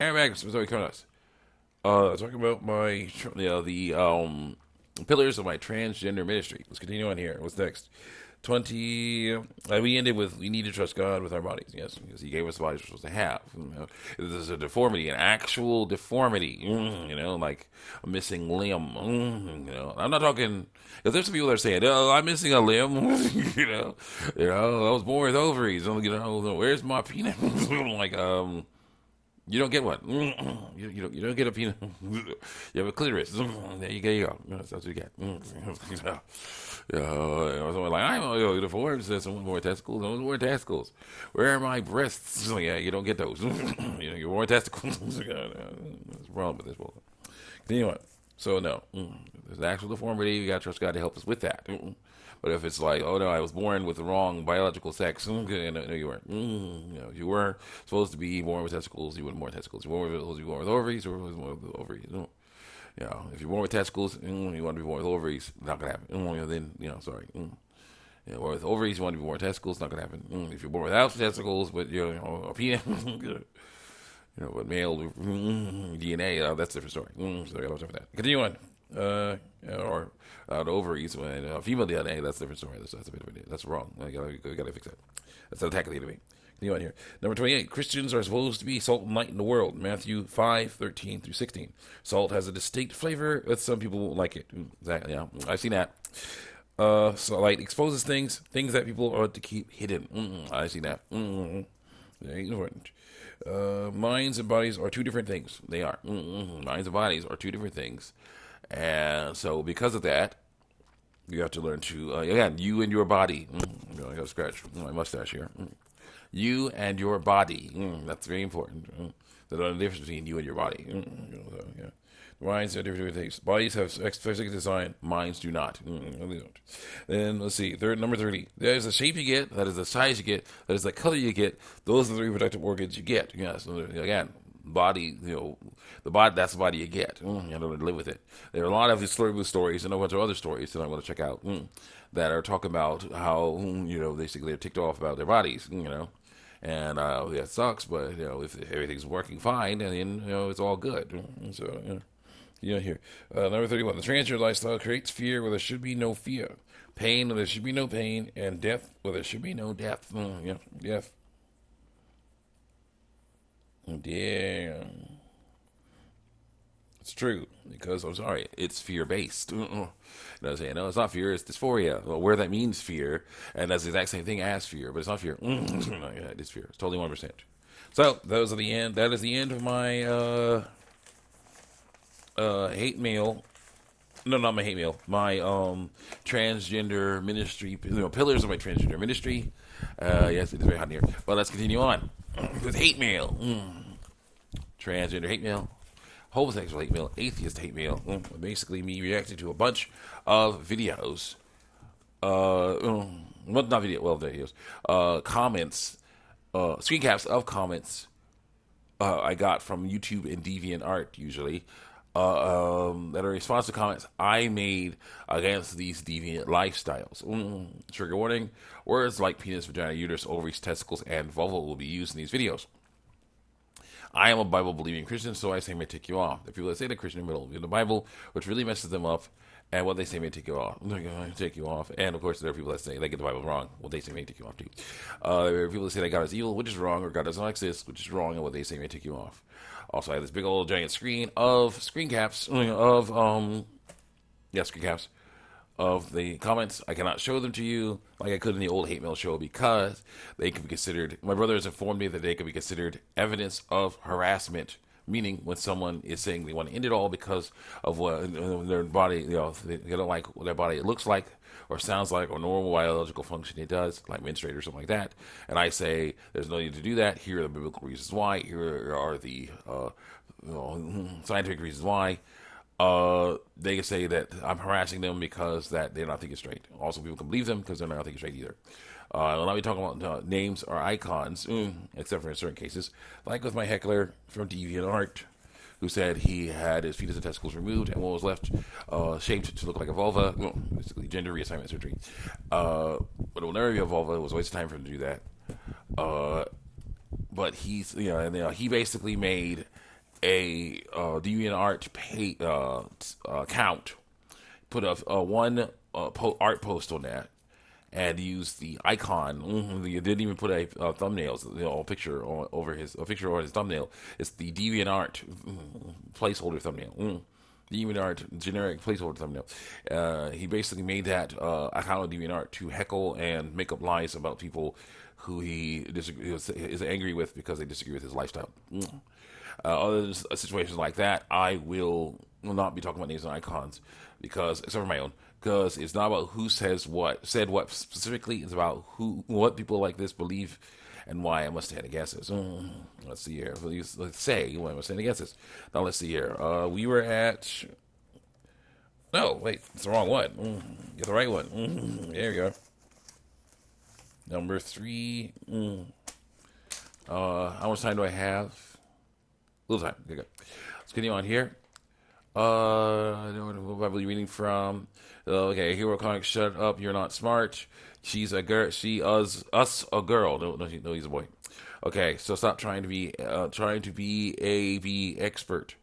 Aaron Magnus, Missouri Conas. Talking about my, the pillars of my transgender ministry. Let's continue on here. What's next? 20. We ended with we need to trust God with our bodies. Yes, because He gave us the bodies we're supposed to have. This is a deformity, an actual deformity. Like a missing limb. I'm not talking. If there's some people that are saying, "Oh, I'm missing a limb," I was born with ovaries. Where's my penis? Like, you don't get one. You don't get a penis. You have a clitoris. There you go. That's what you get. Someone like, I'm divorced. Someone more testicles. Someone more testicles. Where are my breasts? Yeah, you don't get those. You're more testicles. What's wrong with this one? Continue on. So no, there's an actual deformity. You gotta trust God to help us with that. But if it's like, oh no, I was born with the wrong biological sex, no, you weren't. If you were supposed to be born with testicles, you wouldn't born with testicles. You were supposed to be born with ovaries, you were born with ovaries. If you're born with testicles, you want to be born with ovaries, not gonna happen. Then, sorry. Or with ovaries, you want to be born with testicles, not gonna happen. If you're born without testicles, but you're a penis, but male DNA, that's a different story. So I got to that. Continue on. Or the ovaries when female DNA, that's a different story. That's a bit of a that's wrong. I gotta fix that. That's an attack of the enemy. Continue on here. Number 28. Christians are supposed to be salt and light in the world. Matthew 5:13 through 16. Salt has a distinct flavor, but some people won't like it. Exactly. Yeah, I've seen that. So light exposes things that people ought to keep hidden. I've seen that. Very important. Minds and bodies are two different things. They are. Minds and bodies are two different things. And so because of that, you have to learn to, again, you and your body. I got to scratch my mustache here. You and your body. That's very important. There's a difference between you and your body. Minds are different things. Bodies have specific design. Minds do not. Then let's see. Number 30. That is the shape you get. That is the size you get. That is the color you get. Those are the reproductive organs you get. So again, body. The body. That's the body you get. You have to live with it. There are a lot of historical stories and a bunch of other stories that I want to check out that are talking about how basically they're ticked off about their bodies. And that sucks. But if everything's working fine, and then it's all good. So. Here. Number 31. The transgender lifestyle creates fear where there should be no fear. Pain where there should be no pain. And death where there should be no death. Death. Damn. It's true. Because, I'm sorry, it's fear-based. No, it's not fear, it's dysphoria. Well, where that means fear, and that's the exact same thing as fear, but it's not fear. It is fear. It's totally 100%. So, that is the end of my, hate mail. No, not my hate mail. My transgender ministry, pillars of my transgender ministry. Yes, it is very hot in here. But let's continue on with hate mail. Transgender hate mail, homosexual hate mail, atheist hate mail. Basically, me reacting to a bunch of videos. Videos. Comments, screen caps of comments I got from YouTube and DeviantArt usually. That are in response to comments I made against these deviant lifestyles. Trigger warning: words like penis, vagina, uterus, ovaries, testicles, and vulva will be used in these videos. I am a Bible-believing Christian, so I say may tick you off. The people that say they're Christian will believe the Bible, which really messes them up, and what they say may tick you off. They're going to take you off. And, of course, there are people that say they get the Bible wrong. What they say may tick you off, too. There are people that say that God is evil, which is wrong, or God does not exist, which is wrong, and what they say may tick you off. Also, I have this big old giant screen of screen caps of the comments. I cannot show them to you like I could in the old hate mail show because they could be considered. My brother has informed me that they could be considered evidence of harassment. Meaning, when someone is saying they want to end it all because of what their body, they don't like what their body looks like or sounds like or normal biological function it does, like menstruate or something like that. And I say, there's no need to do that. Here are the biblical reasons why. Here are the scientific reasons why. They can say that I'm harassing them because that they're not thinking straight. Also, people can believe them because they're not thinking straight either. I'll not be talking about names or icons, except for in certain cases, like with my heckler from DeviantArt, who said he had his fetus and testicles removed and what was left shaped to look like a vulva, basically gender reassignment surgery. But it will never be a vulva. It was a waste of time for him to do that. But he basically made a DeviantArt account, put a one art post on that, and used the icon. You didn't even put a thumbnails, a picture on over his a picture on his thumbnail. It's the DeviantArt placeholder thumbnail. DeviantArt generic placeholder thumbnail. He basically made that account of DeviantArt to heckle and make up lies about people who he is angry with because they disagree with his lifestyle. Other than situations like that, I will not be talking about names and icons because, except for my own, because it's not about who said what specifically. It's about what people like this believe and why I must stand against this. Let's see here. Let's say why I must stand against this. Now let's see here. We were at. No, wait, it's the wrong one. Get the right one. There we go. Number 3. How much time do I have? A little time. Okay, good. Let's continue on here. I don't know what Bible you're reading from. Okay, Hero Comics, shut up, you're not smart. She's a girl. She us a girl. No, he's a boy. Okay, so stop trying to be a be expert,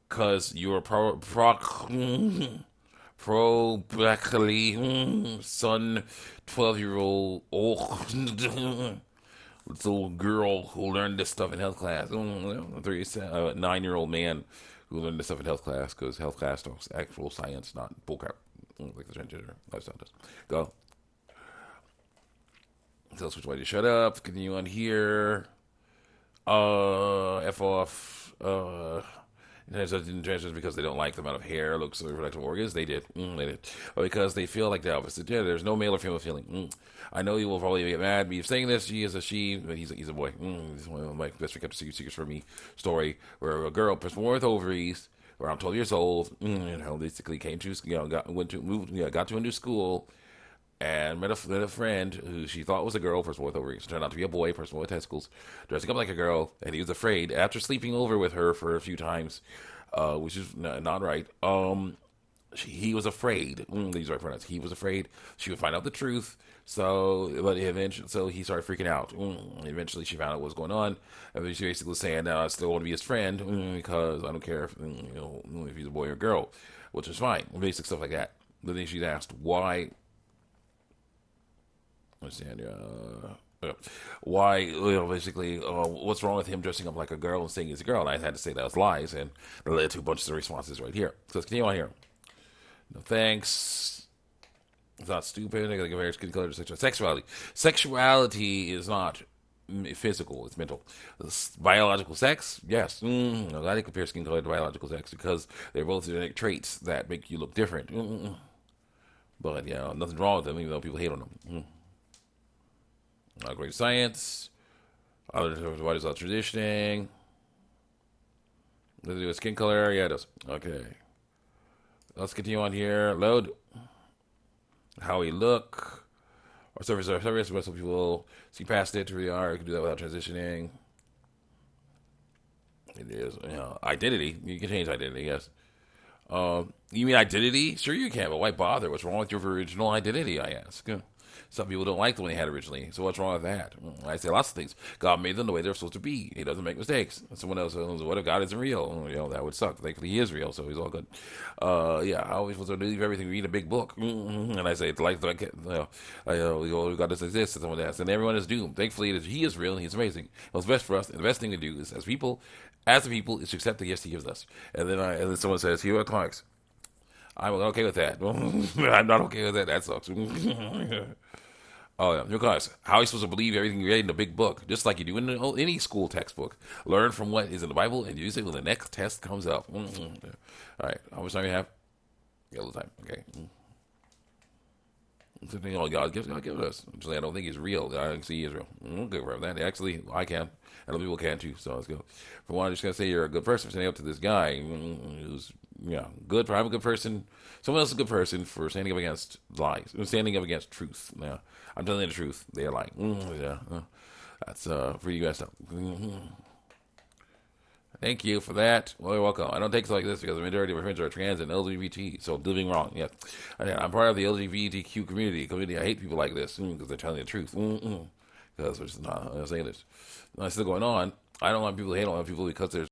cause you're probably son 12-year-old little girl who learned this stuff in health class. 9-year-old man who learned this stuff in health class because health class talks actual science, not bullcrap, like the transgender lifestyle does. Go. Tell us which way to shut up. Continue on here. F off. Transgenders because they don't like the amount of hair, looks, or reproductive organs. They did. They did. Or because they feel like the opposite. Yeah, there's no male or female feeling. I know you will probably get mad at me for saying this. She is a she, but he's a boy. This is one of my best kept secrets from me story where a girl born with ovaries, around 12 years old, basically came to, got to a new school, and met a friend who she thought was a girl, person with ovaries. Turned out to be a boy, person with testicles, dressing up like a girl, and he was afraid after sleeping over with her for a few times, which is not right. He was afraid. These are right pronouns. He was afraid she would find out the truth. But eventually, he started freaking out. Eventually, she found out what was going on. And she basically was saying, "I still want to be his friend because I don't care if he's a boy or a girl," which is fine. Basic stuff like that. But then she's asked why. Why, basically, what's wrong with him dressing up like a girl and saying he's a girl? And I had to say that was lies, and it led to a bunch of responses right here. So let's continue on here. No thanks. It's not stupid. I gotta compare skin color to sexuality. Sexuality is not physical; it's mental. Biological sex, yes. I gotta compare skin color to biological sex because they're both genetic traits that make you look different. But yeah, nothing wrong with them, even though people hate on them. Great science. Other providers are transitioning. Does it do with skin color? Yeah, it does. Okay. Let's continue on here. Load. How we look. Our service, most people see past it to who they are. You can do that without transitioning. It is. Identity. You can change identity, yes. You mean identity? Sure you can, but why bother? What's wrong with your original identity, I ask? Some people don't like the one they had originally, so what's wrong with that? I say lots of things. God made them the way they're supposed to be. He doesn't make mistakes. Someone else says, what if God isn't real? That would suck. Thankfully, he is real, so he's all good. How are we supposed to believe everything? Read a big book. And I say, it's like God doesn't exist, and someone asks, and everyone is doomed. Thankfully, he is real, and he's amazing. What's best for us, and the best thing to do is, as the people, is to accept the gifts he gives us. And then someone says, here are Clark's. I'm okay with that. I'm not okay with that. That sucks. Oh, yeah. Because how are you supposed to believe everything you read in a big book? Just like you do in any school textbook. Learn from what is in the Bible and use it when the next test comes up. All right. How much time you have? Yeah, a little time. Okay. Something God gives us. Actually, I don't think he's real. I can see he is real. Good for that. Actually, I can. And other people can too. So let's go. For one, I'm just going to say you're a good person for standing up to this guy who's good. I'm a good person. Someone else is a good person for standing up against lies. Standing up against truth. Yeah. I'm telling you the truth. They're like, that's pretty messed up. Thank you for that. Well, you're welcome. I don't take it like this because the majority of my friends are trans and LGBT, so living wrong. Yeah, I'm part of the LGBTQ community. I hate people like this because they're telling the truth. Because I'm saying this. It's still going on. I don't want people to hate on people because there's